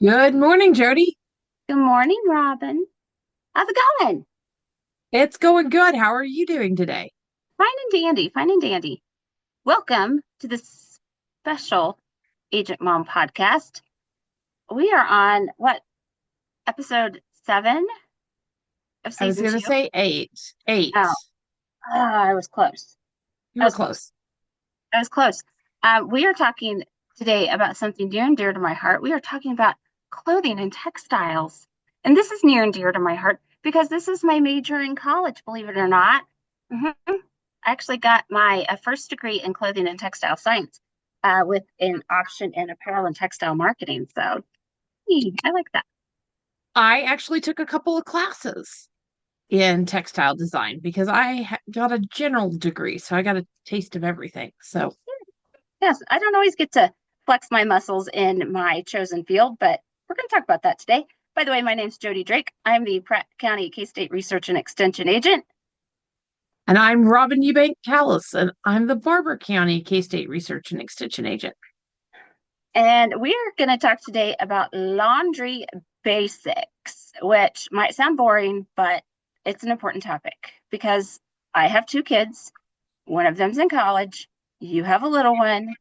Good morning, Jody. Good morning, Robin. How's it going? It's going good. How are you doing today? Fine and dandy, fine and dandy. Welcome to this special Agent Mom podcast. We are on episode 7 of I was season going to 2? say eight. Eight. Oh, I was close. You I were was close. close. I was close. We are talking today about something near and dear to my heart. We are talking about clothing and textiles. And this is near and dear to my heart because this is my major in college, believe it or not. Mhm. I actually got my first degree in clothing and textile science with an option in apparel and textile marketing. So I like that. I actually took a couple of classes in textile design because got a general degree, so I got a taste of everything. So Yes, I don't always get to flex my muscles in my chosen field, but we're going to talk about that today. By the way, my name's Jody Drake. I'm the Pratt County K-State Research and Extension Agent. and I'm Robin Eubank Callis, and I'm the Barber County K-State Research and Extension Agent. And we are going to talk today about laundry basics, which might sound boring, but it's an important topic because I have 2 kids. One of them's in college. You have a little one,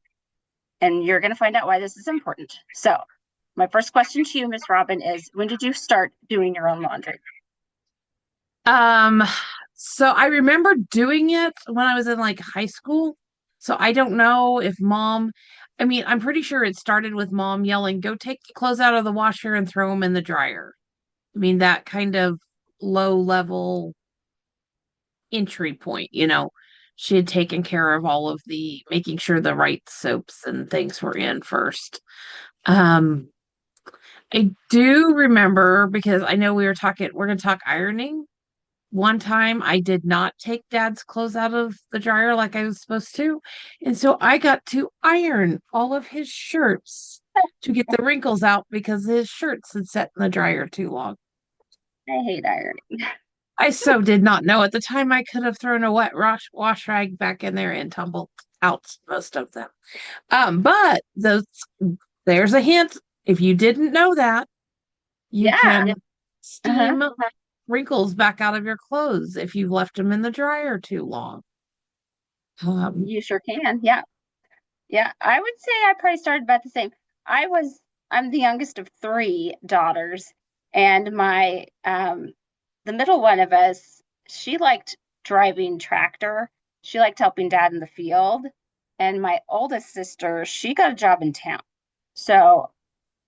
and you're going to find out why this is important. So, my first question to you, Miss Robin, is when did you start doing your own laundry? Um, so I remember doing it when I was in like high school. So I don't know if I mean, I'm pretty sure it started with mom yelling, "Go take the clothes out of the washer and throw them in the dryer." I mean, that kind of low level entry point. She had taken care of all of the making sure the right soaps and things were in first. Um, I do remember because I know we're going to talk ironing. One time I did not take dad's clothes out of the dryer like I was supposed to. And so I got to iron all of his shirts to get the wrinkles out because his shirts had sat in the dryer too long. I hate ironing. I so did not know at the time I could have thrown a wet wash rag back in there and tumbled out most of them. But there's a hint. If you didn't know that, you Yeah. can Uh-huh. steam wrinkles back out of your clothes if you've left them in the dryer too long. Um, You sure can. Yeah. Yeah. I would say I probably started about the same. I was, I'm the youngest of 3 daughters, and the middle one of us, she liked driving tractor. She liked helping dad in the field. And my oldest sister, she got a job in town. So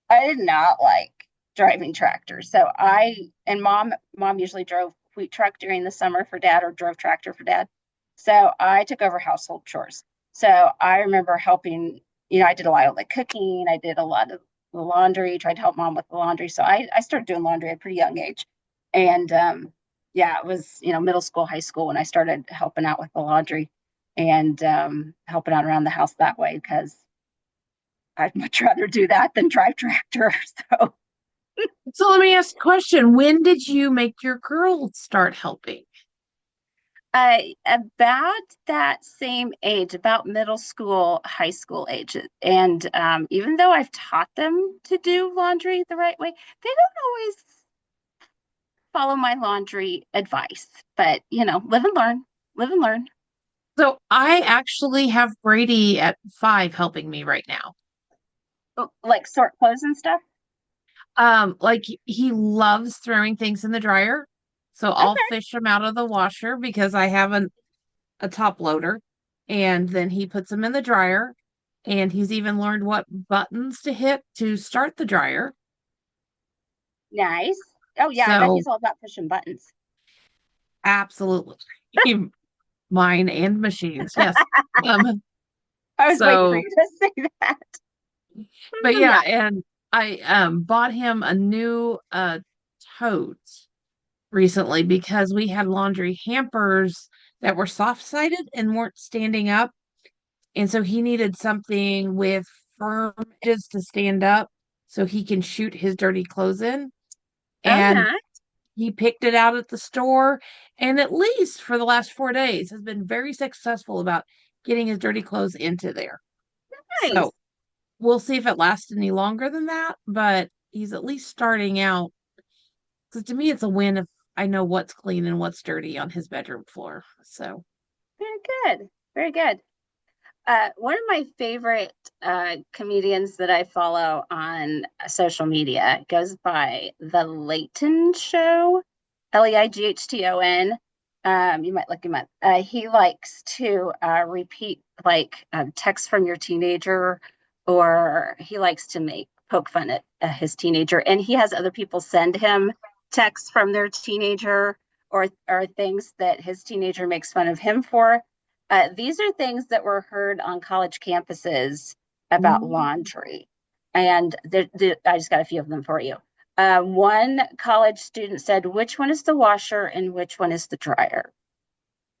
I did not like driving tractors. And mom usually drove wheat truck during the summer for dad or drove tractor for dad. So I took over household chores. So I remember helping, I did a lot of like cooking. I did a lot of the laundry, tried to help mom with the laundry. So I started doing laundry at a pretty young age. And yeah, it was, middle school, high school when I started helping out with the laundry and helping out around the house that way because I'd much rather do that than drive tractor. So so let me ask a question. When did you make your girls start helping? about that same age, about middle school, high school age. And even though I've taught them to do laundry the right way, they don't always follow my laundry advice. But, live and learn, live and learn. So I actually have Brady at 5 helping me right now. Oh, like sort clothes and stuff. Like he loves throwing things in the dryer. So I'll Okay. fish them out of the washer because I have a top loader. And then he puts them in the dryer. And he's even learned what buttons to hit to start the dryer. Nice. Oh, yeah. I bet So he's all about pushing buttons. absolutely. Mine and machines, yes. Um, I was waiting for so you to say that. but Yeah. yeah, and I bought him a new tote recently because we had laundry hampers that were soft-sided and weren't standing up. And so he needed something with firm edges to stand up so he can shoot his dirty clothes in. Oh, And nice. he picked it out at the store and at least for the last 4 days has been very successful about getting his dirty clothes into there. Nice. So we'll see if it lasts any longer than that, but he's at least starting out. Because to me, it's a win if I know what's clean and what's dirty on his bedroom floor. So, Very good. Very good. One of my favorite comedians that I follow on social media goes by The Leighton Show, Leighton. You might look him up. He likes to repeat like texts from your teenager, or he likes to make poke fun at his teenager, and he has other people send him texts from their teenager or things that his teenager makes fun of him for. These are things that were heard on college campuses about mm, laundry. And I just got a few of them for you. One college student said, "Which one is the washer and which one is the dryer?"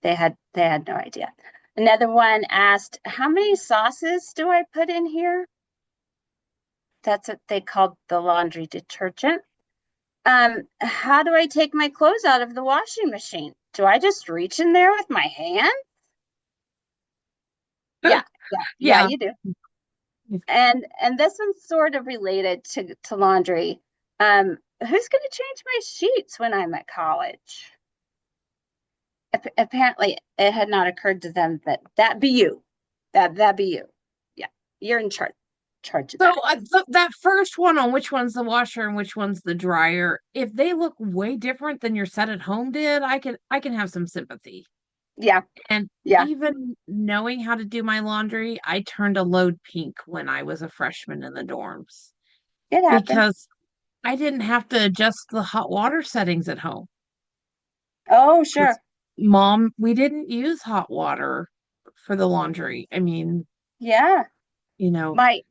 They had no idea. Another one asked, "How many sauces do I put in here?" That's what they called the laundry detergent. How do I take my clothes out of the washing machine? Do I just reach in there with my hand? Yeah, yeah, yeah. you do. And this one's sort of related to laundry. Who's going to change my sheets when I'm at college? Apparently, it had not occurred to them that that be you. That be you. Yeah, you're in charge of So that. that first one on which one's the washer and which one's the dryer, if they look way different than your set at home did, I can have some sympathy. Yeah, And yeah, even knowing how to do my laundry, I turned a load pink when I was a freshman in the dorms it happens. because I didn't have to adjust the hot water settings at home. Oh, Because sure. mom, we didn't use hot water for the laundry. I mean, Yeah. you know, My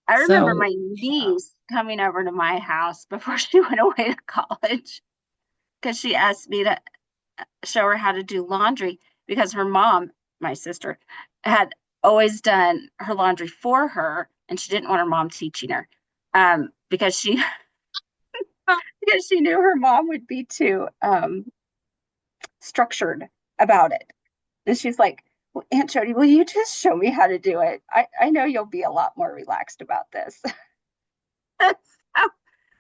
I remember so my niece coming over to my house before she went away to college because she asked me to show her how to do laundry because her mom, my sister, had always done her laundry for her, and she didn't want her mom teaching her because she because she knew her mom would be too structured about it. And she's like, well, "Aunt Jody, will you just show me how to do it? I know you'll be a lot more relaxed about this." So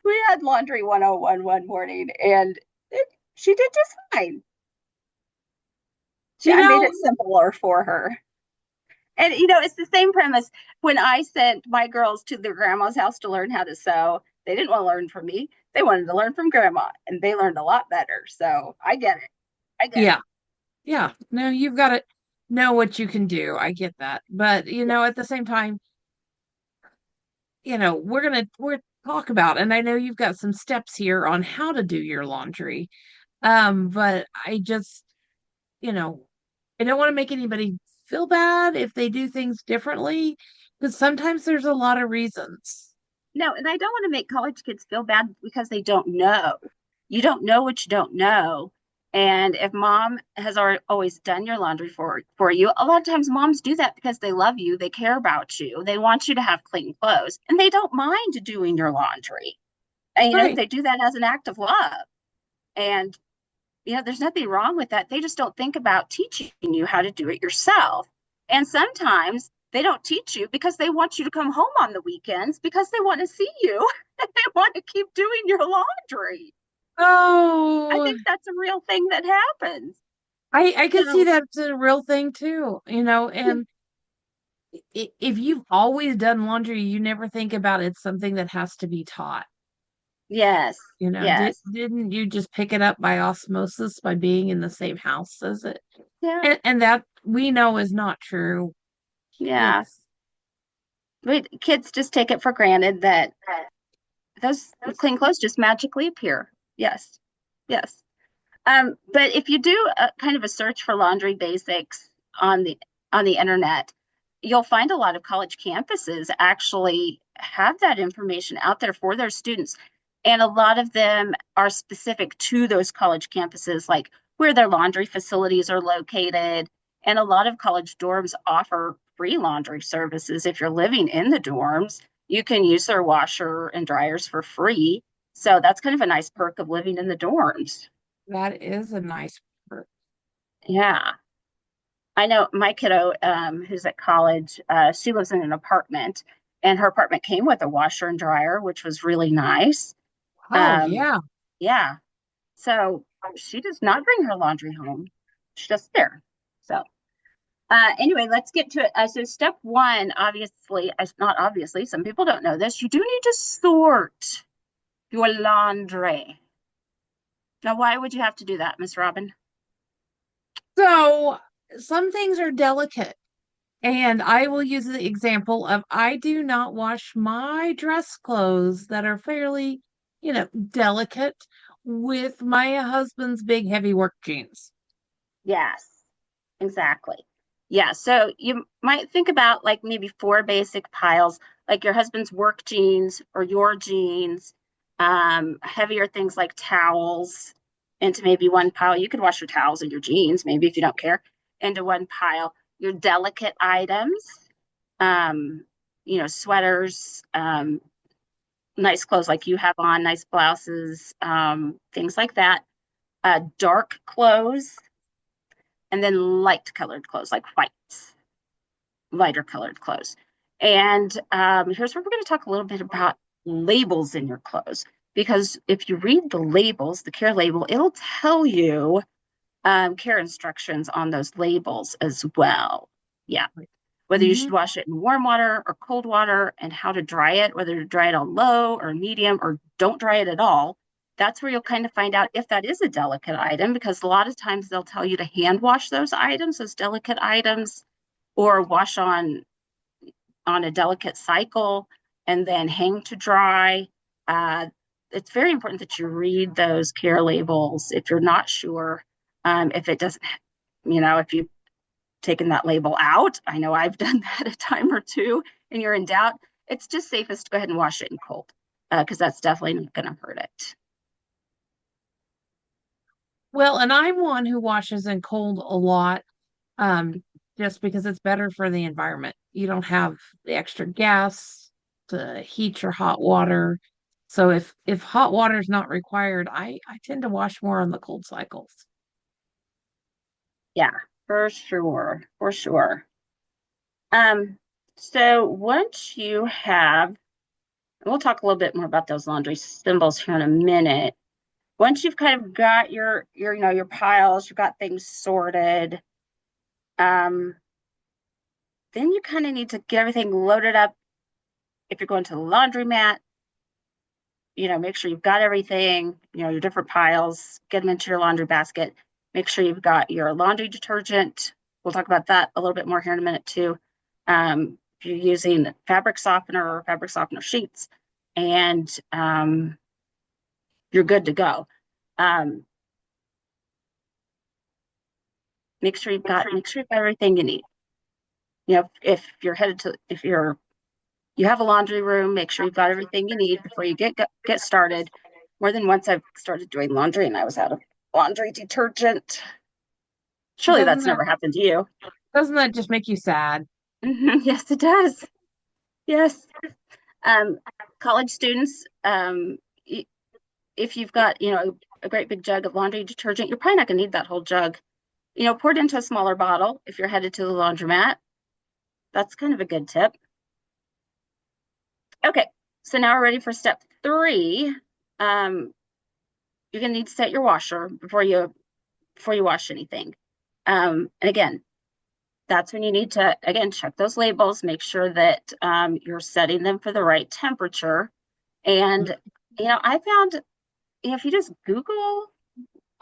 we had laundry 101 one morning, and she did just fine. you I made know, it simpler for her. And it's the same premise. When I sent my girls to their grandma's house to learn how to sew, they didn't want to learn from me. They wanted to learn from grandma, and they learned a lot better. So I get it. I get it. yeah, yeah. No, you've got to know what you can do. I get that. But, at the same time, we're talk about, and I know you've got some steps here on how to do your laundry. But I just, you know, I don't want to make anybody feel bad if they do things differently, because sometimes there's a lot of reasons. No, and I don't want to make college kids feel bad because they don't know. You don't know what you don't know. And if mom has always done your laundry for you, a lot of times moms do that because they love you, they care about you, they want you to have clean clothes, and they don't mind doing your laundry. And Right. they do that as an act of love. And there's nothing wrong with that. They just don't think about teaching you how to do it yourself. And sometimes they don't teach you because they want you to come home on the weekends because they want to see you and they want to keep doing your laundry. I Oh, think that's a real thing that happens. I can see So, that's a real thing too, and if you've always done laundry, you never think about it's something that has to be taught. yes, yes, Didn't you just pick it up by osmosis by being in the same house as it? yeah, And that we know is not true. yeah. It's Kids just take it for granted that those clean clothes just magically appear. Yes, yes. But if you do a kind of a search for laundry basics on the internet, you'll find a lot of college campuses actually have that information out there for their students. And a lot of them are specific to those college campuses, like where their laundry facilities are located. And a lot of college dorms offer free laundry services. If you're living in the dorms, you can use their washer and dryers for free. So that's kind of a nice perk of living in the dorms. that is a nice perk. Yeah. I know my kiddo, who's at college, she lives in an apartment, and her apartment came with a washer and dryer, which was really nice. Oh, Um, yeah. yeah. So she does not bring her laundry home. She's just there. So anyway, let's get to it. So step one, obviously, not obviously, some people don't know this. You do need to sort your laundry. Now, why would you have to do that, Miss Robin? So some things are delicate. And I will use the example of I do not wash my dress clothes that are fairly, delicate with my husband's big heavy work jeans. Yes, exactly. Yeah, so you might think about like maybe four basic piles, like your husband's work jeans or your jeans, heavier things like towels into maybe one pile. You could wash your towels and your jeans, maybe if you don't care, into one pile. Your delicate items, um, sweaters, nice clothes like you have on, nice blouses, things like that. Dark clothes, and then light colored clothes like whites, lighter colored clothes. And here's where we're going to talk a little bit about labels in your clothes. Because if you read the labels, the care label, it'll tell you care instructions on those labels as well. Yeah. Whether you Mhm. should wash it in warm water or cold water and how to dry it, whether to dry it on low or medium or don't dry it at all. That's where you'll kind of find out if that is a delicate item, because a lot of times they'll tell you to hand wash those items, those delicate items, or wash on a delicate cycle and then hang to dry. Uh, it's very important that you read those care labels if you're not sure. If it doesn't, if you've taken that label out, I know I've done that a time or two, and you're in doubt, it's just safest to go ahead and wash it in cold because that's definitely not going to hurt it. Well, and I'm one who washes in cold a lot, um, just because it's better for the environment. You don't have the extra gas to heat your hot water. So if hot water is not required, I tend to wash more on the cold cycles. Yeah, for sure, for sure. Um, so once you have, and we'll talk a little bit more about those laundry symbols here in a minute. Once you've kind of got your piles, you've got things sorted, um, then you kind of need to get everything loaded up. If you're going to the laundromat, make sure you've got everything, your different piles, get them into your laundry basket. Make sure you've got your laundry detergent. We'll talk about that a little bit more here in a minute too. If you're using fabric softener or fabric softener sheets, and you're good to go. Um, make sure you've got everything you need. If you're headed to, if you have a laundry room, make sure you've got everything you need before you get started. More than once I've started doing laundry and I was out of laundry detergent. Surely Doesn't that's that never happened to you. doesn't that just make you sad? Yes, it does. Yes. Um, College students, if you've got, a great big jug of laundry detergent, you're probably not going to need that whole jug. Pour it into a smaller bottle if you're headed to the laundromat. That's kind of a good tip. Okay, so now we're ready for step three. Um, you're going to need to set your washer before you wash anything. And again, that's when you need to again check those labels, make sure that you're setting them for the right temperature. And I found if you just Google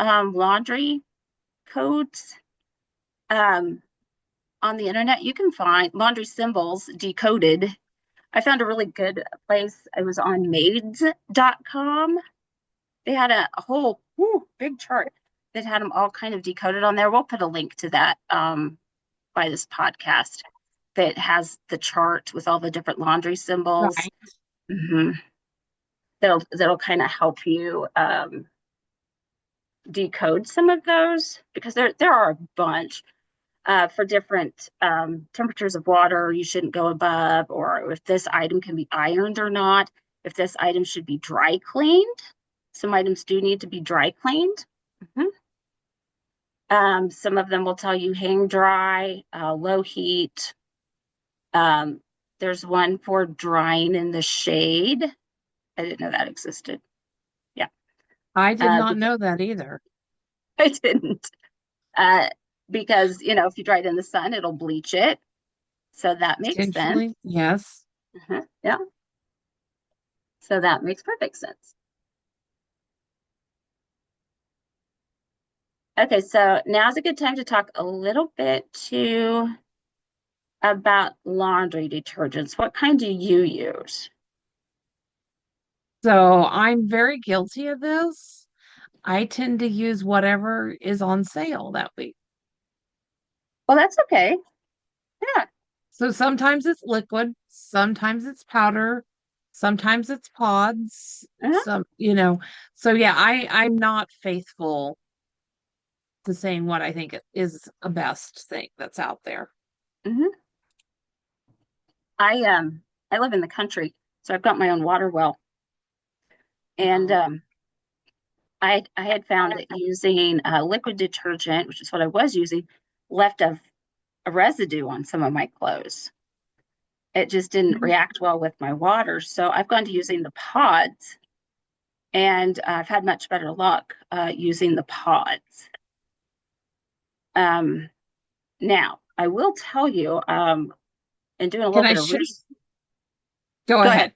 laundry codes um, on the internet, you can find laundry symbols decoded. I found a really good place. It was on maids.com. They had a whole big chart that had them all kind of decoded on there. We'll put a link to that by this podcast that has the chart with all the different laundry symbols. Right. hmm That'll kind of help you decode some of those because there are a bunch for different temperatures of water you shouldn't go above, or if this item can be ironed or not, if this item should be dry cleaned. Some items do need to be dry cleaned. Mhm. Some of them will tell you hang dry, low heat. Um, There's one for drying in the shade. I didn't know that existed. Yeah, I did not because know that either. I didn't. Uh, because, if you dry it in the sun, it'll bleach it. So that makes sense. Potentially, yes. Yeah. So that makes perfect sense. Okay, so now's a good time to talk a little bit too about laundry detergents. What kind do you use? So I'm very guilty of this. I tend to use whatever is on sale that week. Well, that's okay. Yeah. So sometimes it's liquid, sometimes it's powder, sometimes it's pods, Uh-huh. So yeah, I'm not faithful to saying what I think is a best thing that's out there. hmm I live in the country, so I've got my own water well. And I had found that using liquid detergent, which is what I was using, left a residue on some of my clothes. It just didn't Mhm. react well with my water. So I've gone to using the pods, and I've had much better luck using the pods. Um, Now, I will tell you, in doing a Can little I bit of share? research, Go go ahead. ahead.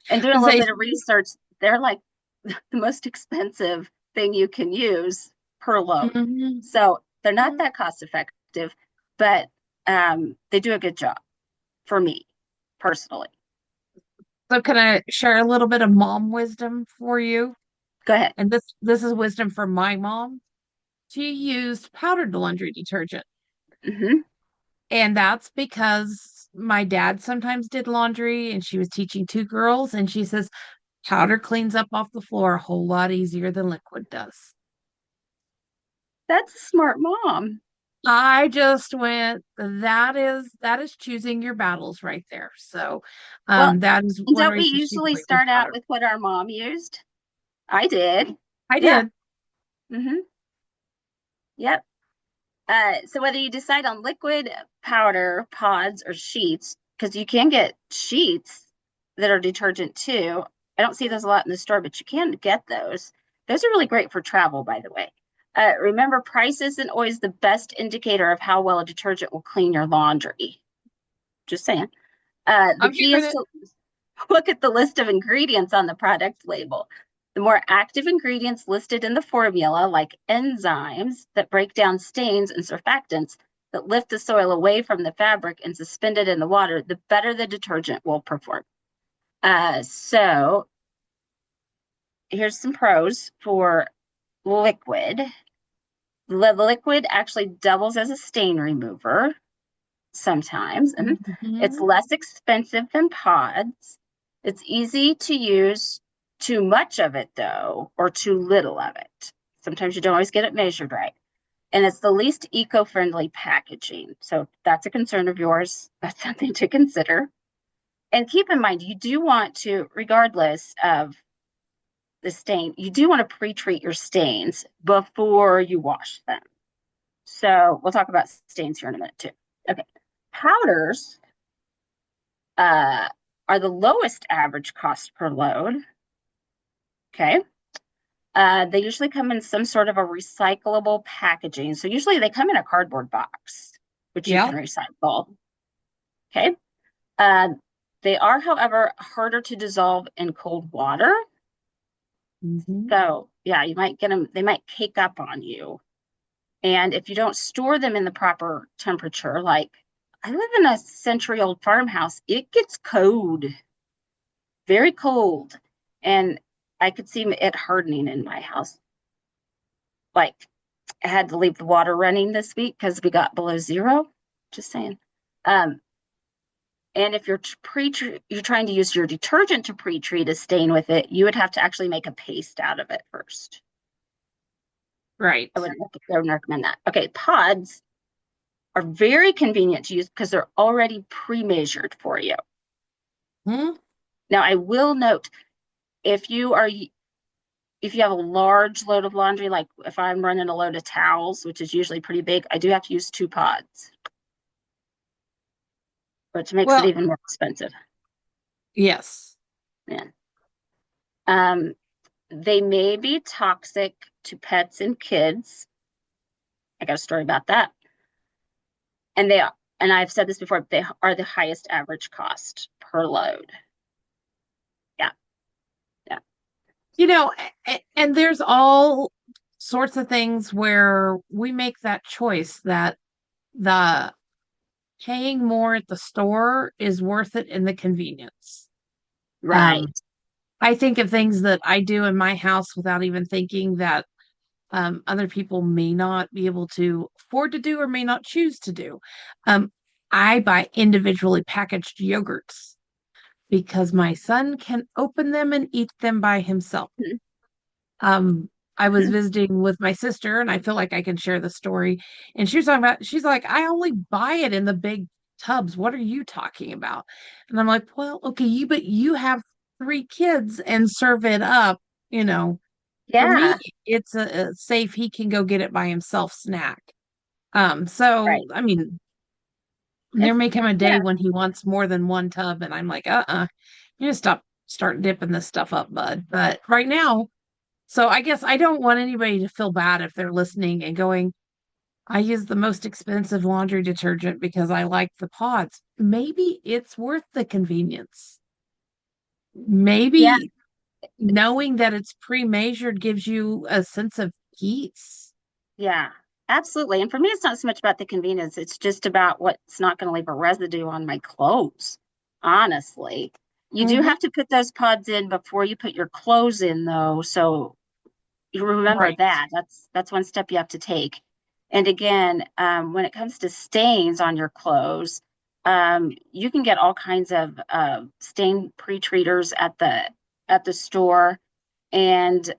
And doing a little Say, bit of research, they're like the most expensive thing you can use per load. mhm. So they're not that cost effective, but they do a good job for me personally. So can I share a little bit of mom wisdom for you? Go ahead. And this is wisdom from my mom. She used powdered laundry detergent. hmm And that's because my dad sometimes did laundry and she was teaching two girls. And she says powder cleans up off the floor a whole lot easier than liquid does. That's a smart mom. I just went, that is choosing your battles right there. So Well, that is and one don't we reason she usually went with start out powder. with what our mom used? I did. I Yeah. did. hmm Yep. So whether you decide on liquid, powder, pods, or sheets, because you can get sheets that are detergent too. I don't see those a lot in the store, but you can get those. Those are really great for travel, by the way. Remember, price isn't always the best indicator of how well a detergent will clean your laundry. Just saying. The I'm key hearing is it. to look at the list of ingredients on the product label. The more active ingredients listed in the formula, like enzymes that break down stains and surfactants that lift the soil away from the fabric and suspend it in the water, the better the detergent will perform. So here's some pros for liquid. The liquid actually doubles as a stain remover sometimes. It's Mhm. less expensive than pods. It's easy to use. Too much of it, though, or too little of it. Sometimes you don't always get it measured right. And it's the least eco friendly packaging. So that's a concern of yours. That's something to consider. And keep in mind, you do want to, regardless of the stain, you do want to pre treat your stains before you wash them. So we'll talk about stains here in a minute, too. Okay. Powders uh, are the lowest average cost per load. Okay. They usually come in some sort of a recyclable packaging. So usually they come in a cardboard box, which you Yeah. can recycle. Okay. Uh, they are, however, harder to dissolve in cold water. Mhm. So yeah, you might get them, they might cake up on you. And if you don't store them in the proper temperature, like I live in a century-old farmhouse, it gets cold, very cold. And I could see it hardening in my house. Like I had to leave the water running this week because we got below zero. Just saying. Um, and if you're trying to use your detergent to pre-treat a stain with it, you would have to actually make a paste out of it first. Right. I wouldn't recommend that. Okay, pods are very convenient to use because they're already pre-measured for you. Hmm? Now, I will note if you are if you have a large load of laundry, like if I'm running a load of towels, which is usually pretty big, I do have to use two pods. which makes it Well, even more expensive. yes. Yeah. Um, they may be toxic to pets and kids. I got a story about that. And they are, and I've said this before, they are the highest average cost per load. Yeah, yeah. And there's all sorts of things where we make that choice that the paying more at the store is worth it in the convenience. Um, Right. I think of things that I do in my house without even thinking that other people may not be able to afford to do or may not choose to do. Um, I buy individually packaged yogurts because my son can open them and eat them by himself. Um, I was visiting with my sister, and I feel like I can share the story. And she was talking about, she's like, I only buy it in the big tubs. What are you talking about? And I'm like, well, okay, but you have three kids and serve it up, you know. For me, Yeah, it's a safe, he can go get it by himself snack. So right. I mean, there It's may come a day yeah, when he wants more than one tub, and I'm like, you just start dipping this stuff up, bud. But right now, so I guess I don't want anybody to feel bad if they're listening and going, I use the most expensive laundry detergent because I like the pods. Maybe it's worth the convenience. yeah, Maybe knowing that it's pre-measured gives you a sense of peace. yeah. Absolutely. And for me, it's not so much about the convenience. It's just about what's not going to leave a residue on my clothes. Honestly, you do Hmm. have to put those pods in before you put your clothes in, though. So you remember Right. that. That's one step you have to take. And again, when it comes to stains on your clothes, you can get all kinds of stain pre-treaters at the store, and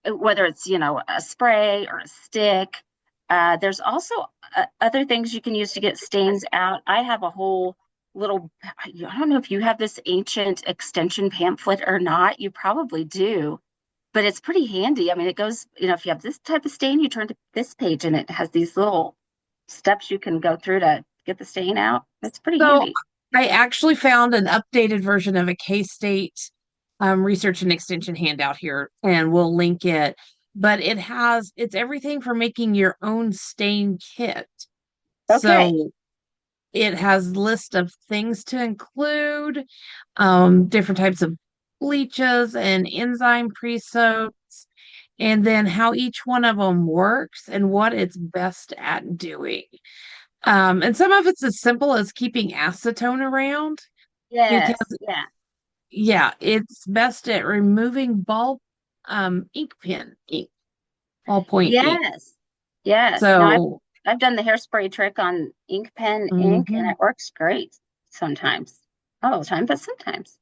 whether it's a spray or a stick. There's also other things you can use to get stains out. I have a whole little, I don't know if you have this ancient extension pamphlet or not. You probably do, but it's pretty handy. I mean, it goes, if you have this type of stain, you turn to this page and it has these little steps you can go through to get the stain out. It's pretty So handy. I actually found an updated version of a K-State research and extension handout here, and we'll link it. But it's everything for making your own stain kit. Okay. So it has list of things to include, different types of bleaches and enzyme pre-soaks, and then how each one of them works and what it's best at doing. And some of it's as simple as keeping acetone around because, Yes. Yeah. yeah, it's best at removing ink pen ink, ballpoint ink. Yes. Yes. No, So, I've done the hairspray trick on ink pen ink and mhm, it works great sometimes. Not all the time, but sometimes.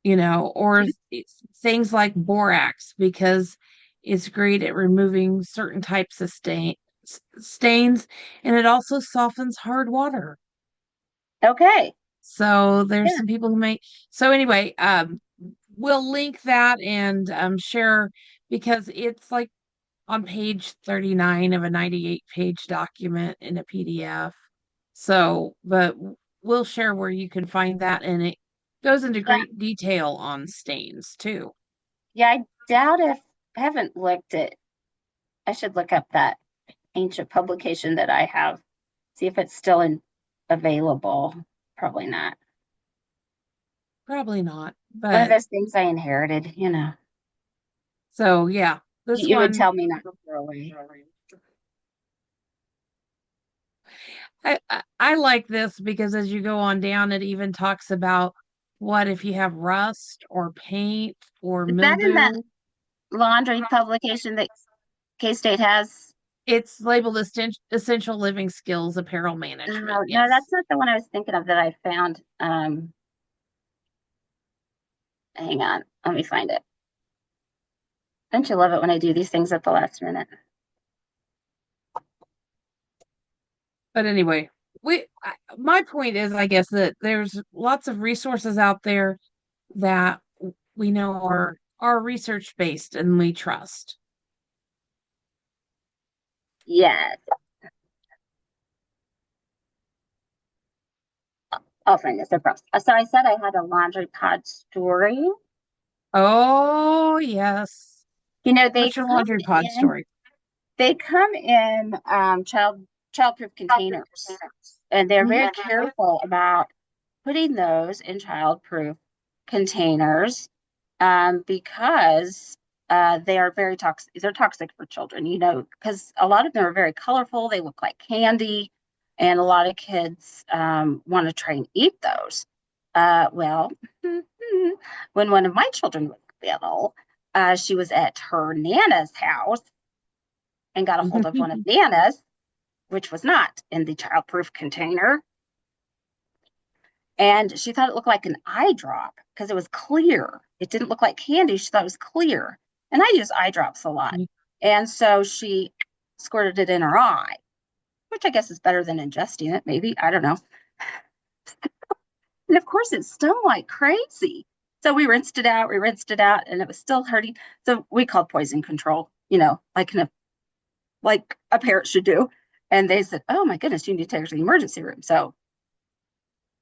or things like borax because it's great at removing certain types of stains, and it also softens hard water. Okay. So there's Yeah. some people who may. So anyway, we'll link that and share because it's like on page 39 of a 98-page document in a PDF. So, but we'll share where you can find that, and it goes into Yeah. great detail on stains too. Yeah. I doubt if I haven't looked at, I should look up that ancient publication that I have, see if it's still available. Probably not. Probably not, One of but those things I inherited. so yeah, this You would one tell me not to throw away. I like this because as you go on down, it even talks about what if you have rust or paint or Is that in that mildew. laundry publication that K-State has? It's labeled essential living skills apparel management. Oh, no, Yes. that's not the one I was thinking of that I found. Hang on, let me find it. Don't you love it when I do these things at the last minute? But anyway, my point is, I guess, that there's lots of resources out there that we know are research based and we trust. Yes. I'll find this, I promise. So I said I had a laundry pod story. Oh, yes. You know, What's your laundry pod story? they come in childproof containers, and they're Mhm. very careful about putting those in childproof containers because they are very toxic. They're toxic for children, you know, because a lot of them are very colorful. They look like candy, and a lot of kids want to try and eat those. Well, when one of my children was little, she was at her Nana's house and got a hold of one of Nana's, which was not in the childproof container. And she thought it looked like an eye drop because it was clear. It didn't look like candy. She thought it was clear. And I use eye drops a lot. And so she squirted it in her eye, which I guess is better than ingesting it, maybe. I don't know. And of course, it stung like crazy. So we rinsed it out, and it was still hurting. So we called poison control, you know, like a parent should do. And they said, "Oh my goodness, you need to take her to the emergency room." So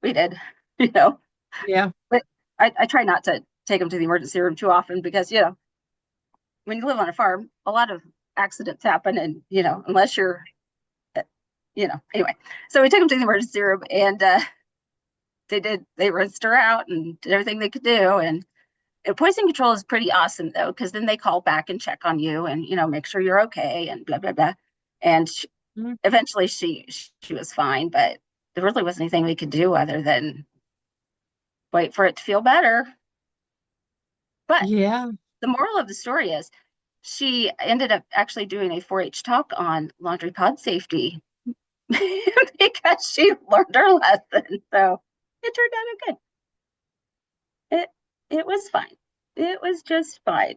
we did, you know. Yeah. But I try not to take them to the emergency room too often because, you know, when you live on a farm, a lot of accidents happen. And, you know, unless you're, you know, anyway. So we took them to the emergency room and they rinsed her out and did everything they could do. And poison control is pretty awesome, though, because then they call back and check on you and, you know, make sure you're okay and blah, blah, blah. And Mhm. eventually she was fine, but there really wasn't anything we could do other than wait for it to feel better. But Yeah. the moral of the story is she ended up actually doing a 4-H talk on laundry pod safety because she learned her lesson. So it turned out okay. It it was fine. It was just fine.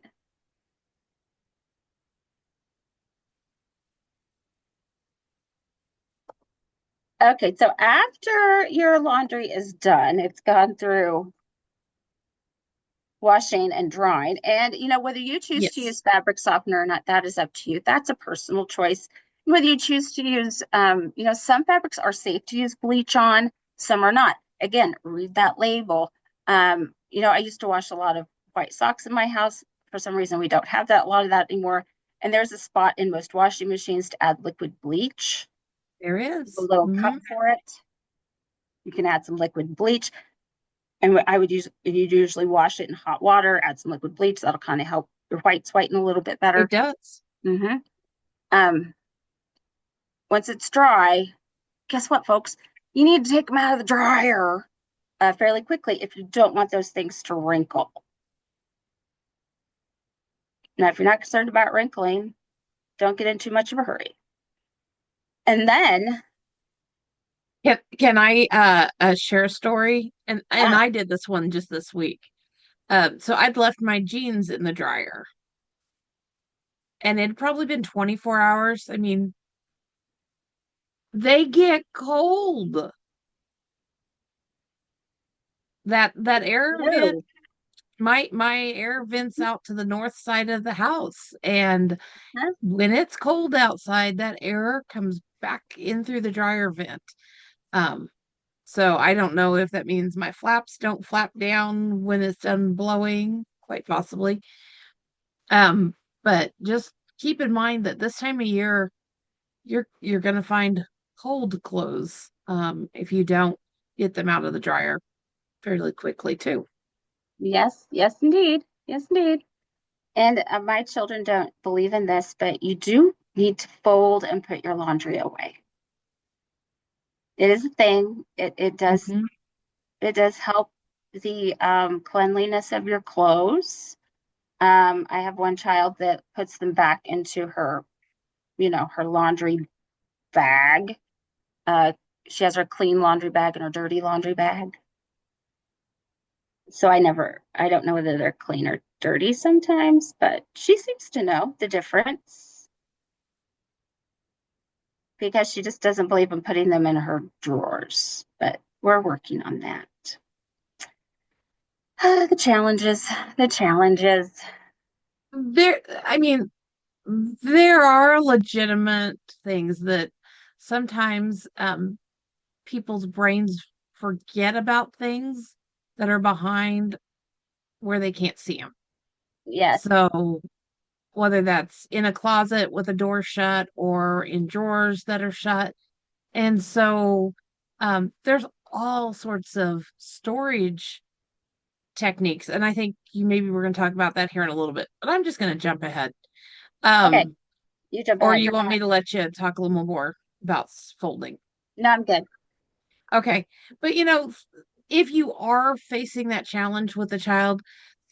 Okay, so after your laundry is done, it's gone through washing and drying. And you know, whether you choose to Yes. use fabric softener or not, that is up to you. That's a personal choice. Whether you choose to use, you know, some fabrics are safe to use bleach on, some are not. Again, read that label. You know, I used to wash a lot of white socks in my house. For some reason, we don't have that a lot of that anymore. And there's a spot in most washing machines to add liquid bleach, There a is. little cup Mhm. for it. You can add some liquid bleach. And I would use, you'd usually wash it in hot water, add some liquid bleach. That'll kind of help your whites whiten a little bit It better. does. hmm Um, once it's dry, guess what, folks? You need to take them out of the dryer fairly quickly if you don't want those things to wrinkle. Now, if you're not concerned about wrinkling, don't get in too much of a hurry. And then, Can I share a story? And ah, I did this one just this week. So I'd left my jeans in the dryer and it had probably been 24 hours. I mean, they get cold. That air vent, no, my air vents out to the north side of the house. And huh? when it's cold outside, that air comes back in through the dryer vent. Um, so I don't know if that means my flaps don't flap down when it's done blowing, quite possibly. Um, but just keep in mind that this time of year you're gonna find cold clothes if you don't get them out of the dryer fairly quickly too. Yes, yes, indeed. Yes, indeed. And my children don't believe in this, but you do need to fold and put your laundry away. It is a thing. Mhm. It does help the cleanliness of your clothes. I have one child that puts them back into her, you know, her laundry bag. Uh, she has her clean laundry bag and her dirty laundry bag. So I don't know whether they're clean or dirty sometimes, but she seems to know the difference because she just doesn't believe in putting them in her drawers. But we're working on that. The challenges, the challenges. I mean, there are legitimate things that sometimes people's brains forget about things that are behind where they can't see them. Yes. So whether that's in a closet with a door shut or in drawers that are shut. And so there's all sorts of storage techniques. And I think you maybe we're going to talk about that here in a little bit, but I'm just going to jump ahead. Okay. Um, You jump or ahead. you want me to let you talk a little more about folding? No, I'm good. Okay. But if you are facing that challenge with a child,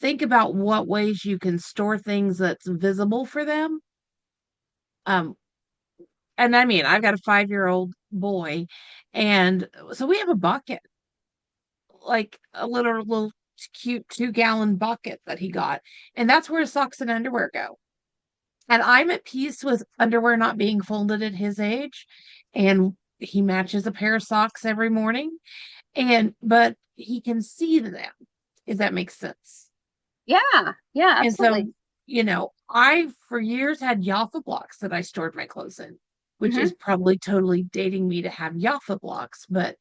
think about what ways you can store things that's visible for them. Um, and I mean, I've got a 5-year-old boy, and so we have a bucket, like a little cute 2-gallon bucket that he got, and that's where his socks and underwear go. And I'm at peace with underwear not being folded at his age, and he matches a pair of socks every morning, and but he can see them, if that makes sense. Yeah. Yeah, And so, absolutely. I for years had Jaffa blocks that I stored my clothes in, which Hmm. is probably totally dating me to have Jaffa blocks, but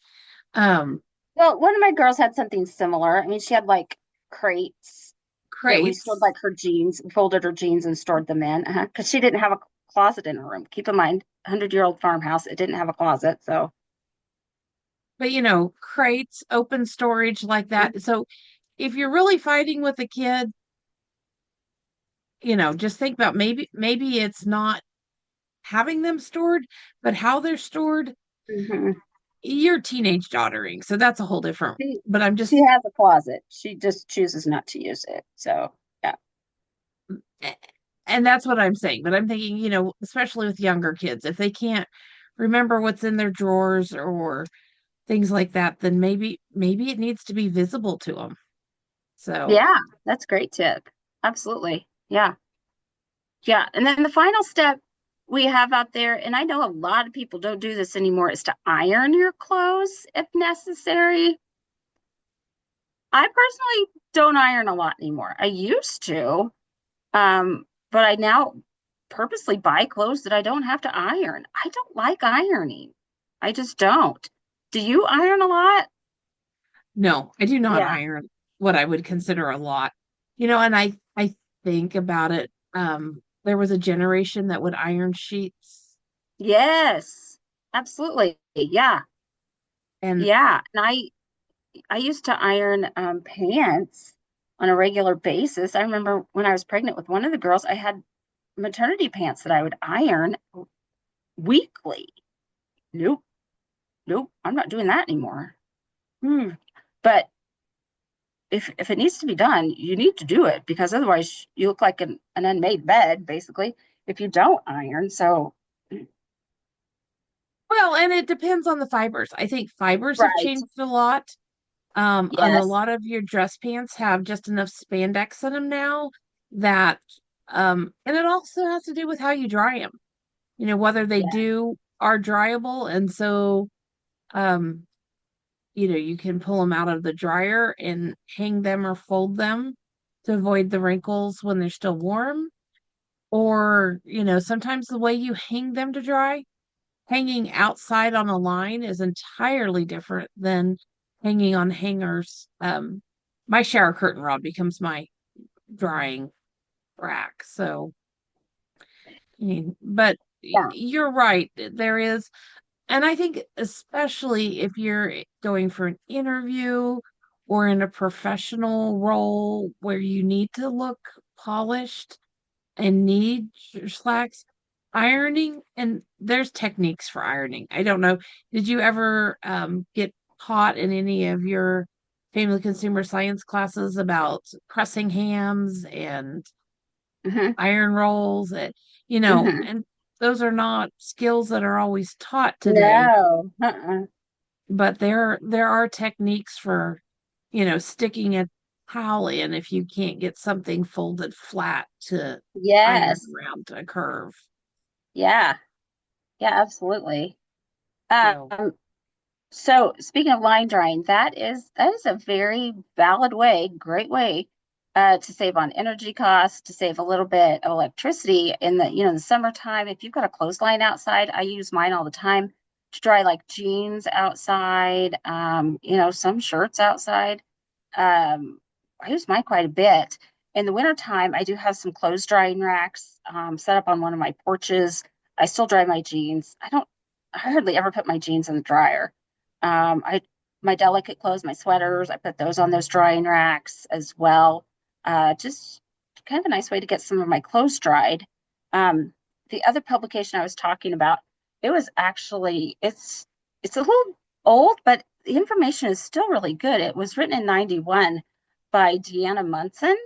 um Well, one of my girls had something similar. I mean, she had like crates that we stored crates. like her jeans, folded her jeans and stored them in. Because she didn't have a closet in her room. Keep in mind, 100-year-old farmhouse, it didn't have a closet. So, But crates, open storage like that. So if you're really fighting with a kid, just think about maybe it's not having them stored, but how they're stored. mhm. You're teenage daughtering, so that's a whole different. she, But I'm she just has a closet. She just chooses not to use it. So, yeah. and that's what I'm saying. But I'm thinking, especially with younger kids, if they can't remember what's in their drawers or things like that, then maybe it needs to be visible to them. So, Yeah, that's a great tip. Absolutely. Yeah. Yeah. And then the final step we have out there, and I know a lot of people don't do this anymore, is to iron your clothes if necessary. I personally don't iron a lot anymore. I used to, but I now purposely buy clothes that I don't have to iron. I don't like ironing. I just don't. Do you iron a lot? no, I do not Yeah. iron what I would consider a lot. And I think about it. There was a generation that would iron sheets, Yes. Absolutely. Yeah. and Yeah. And I used to iron pants on a regular basis. I remember when I was pregnant with one of the girls, I had maternity pants that I would iron weekly. Nope, nope, I'm not doing that anymore. Hmm. But if it needs to be done, you need to do it because otherwise you look like an unmade bed, basically, if you don't iron. So, well, and it depends on the fibers. I think fibers have right. changed a lot. And a Yes. lot of your dress pants have just enough spandex in them now that, and it also has to do with how you dry them. Whether they Yeah. do are dryable, and so, um, you can pull them out of the dryer and hang them or fold them to avoid the wrinkles when they're still warm. Or, sometimes the way you hang them to dry, hanging outside on a line is entirely different than hanging on hangers. My shower curtain rod becomes my drying rack. So, but Yeah. you're right. There is, and I think especially if you're going for an interview or in a professional role where you need to look polished and need your slacks, ironing, and there's techniques for ironing. I don't know. Did you ever get taught in any of your family consumer science classes about pressing hams and Hmm. iron rolls? Hmm. And those are not skills that are always taught today, No. Uh-uh. but there are techniques for, sticking a towel in if you can't get something folded flat to iron Yes. around a curve. Yeah. Yeah, absolutely. So, Um, So speaking of line drying, that is a very valid way, great way to save on energy costs, to save a little bit of electricity in the summertime. If you've got a clothesline outside, I use mine all the time to dry like jeans outside, some shirts outside. I use mine quite a bit. In the wintertime, I do have some clothes drying racks set up on one of my porches. I still dry my jeans. I hardly ever put my jeans in the dryer. I my delicate clothes, my sweaters, I put those on those drying racks as well. Just kind of a nice way to get some of my clothes dried. Um, the other publication I was talking about, it was actually it's a little old, but the information is still really good. It was written in 91 by Deanna Munson.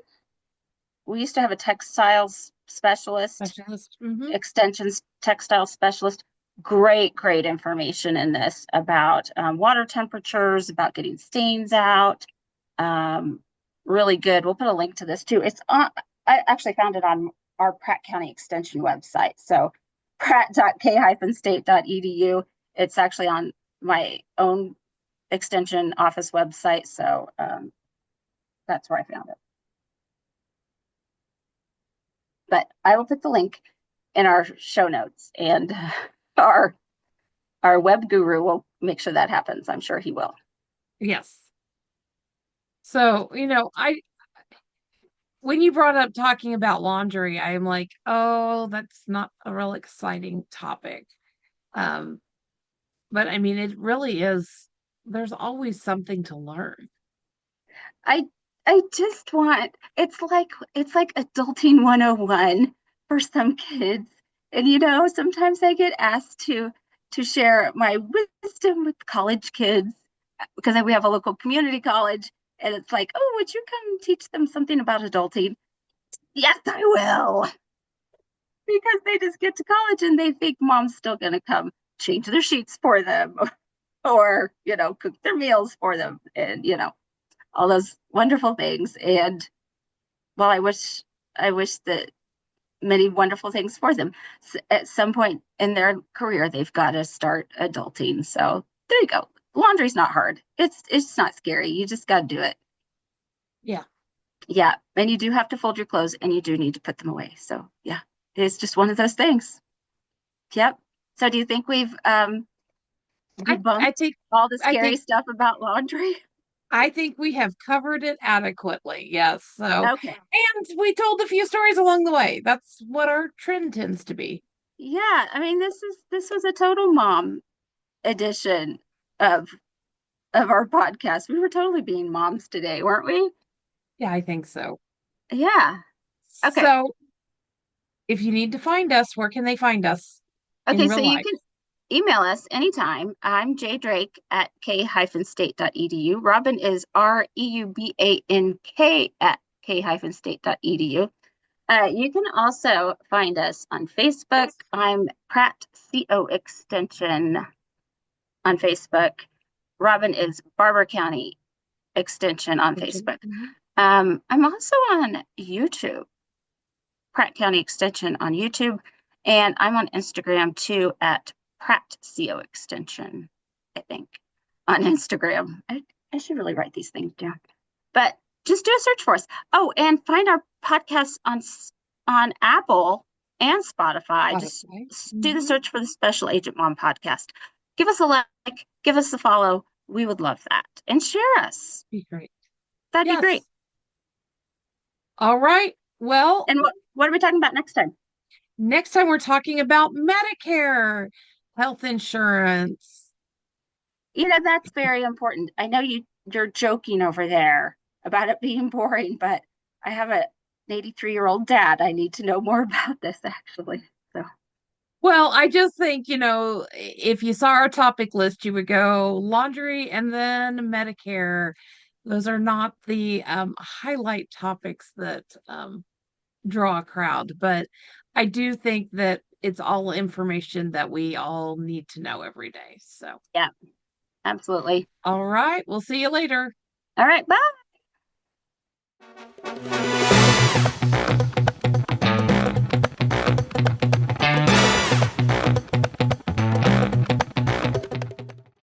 We used to have a textiles specialist, Specialist. Hmm. extensions textile specialist. Great information in this about water temperatures, about getting stains out. Um, really good. We'll put a link to this too. I actually found it on our Pratt County Extension website. So pratt.k-state.edu. It's actually on my own extension office website. So that's where I found it. But I will put the link in our show notes, and our our web guru will make sure that happens. I'm sure he will. Yes. So, when you brought up talking about laundry, I'm like, oh, that's not a real exciting topic. Um, but I mean, it really is. There's always something to learn. I I just want it's like adulting 101 for some kids. And sometimes I get asked to share my wisdom with college kids because we have a local community college, and it's like, "Oh, would you come teach them something about adulting?" Yes, I will. Because they just get to college and they think mom's still going to come change their sheets for them or, cook their meals for them and, all those wonderful things. And well, I wish that many wonderful things for them. At some point in their career, they've got to start adulting. So there you go. Laundry's not hard. It's not scary. You just got to do it. Yeah. Yeah. And you do have to fold your clothes and you do need to put them away. So yeah, it's just one of those things. Yep. So do you think we've I debunked think all the I scary think stuff about laundry? I think we have covered it adequately. Yes. So, Okay. and we told a few stories along the way. That's what our trend tends to be. Yeah. I mean, this was a total mom edition of our podcast. We were totally being moms today, weren't we? Yeah, I think so. Yeah. Okay. So, if you need to find us, where can they find us in Okay. So real you life? can email us anytime. I'm jdrake at k-state.edu. Robin is REUBANK at k-state.edu. You can also find us on Facebook. I'm Pratt CO Extension on Facebook. Robin is Barber County Extension on Facebook. Mhm. I'm also on YouTube, Pratt County Extension on YouTube, and I'm on Instagram too at Pratt CO Extension, I think, on Instagram. I should really write these things down. But just do a search for us. Oh, and find our podcast on Apple and Spotify. Just Spotify. do the Mhm. search for the Special Agent Mom podcast. Give us a like, give us a follow. We would love that. And share us. Be great. That'd be great. Yes. All right. Well, And what are we talking about next time? next time we're talking about Medicare, health insurance. That's very important. I know you're joking over there about it being boring, but I have an 83-year-old dad. I need to know more about this actually. So Well, I just think, if you saw our topic list, you would go laundry and then Medicare. Those are not the highlight topics that draw a crowd, but I do think that it's all information that we all need to know every day. So, yeah, absolutely. all right, we'll see you later. All right, bye.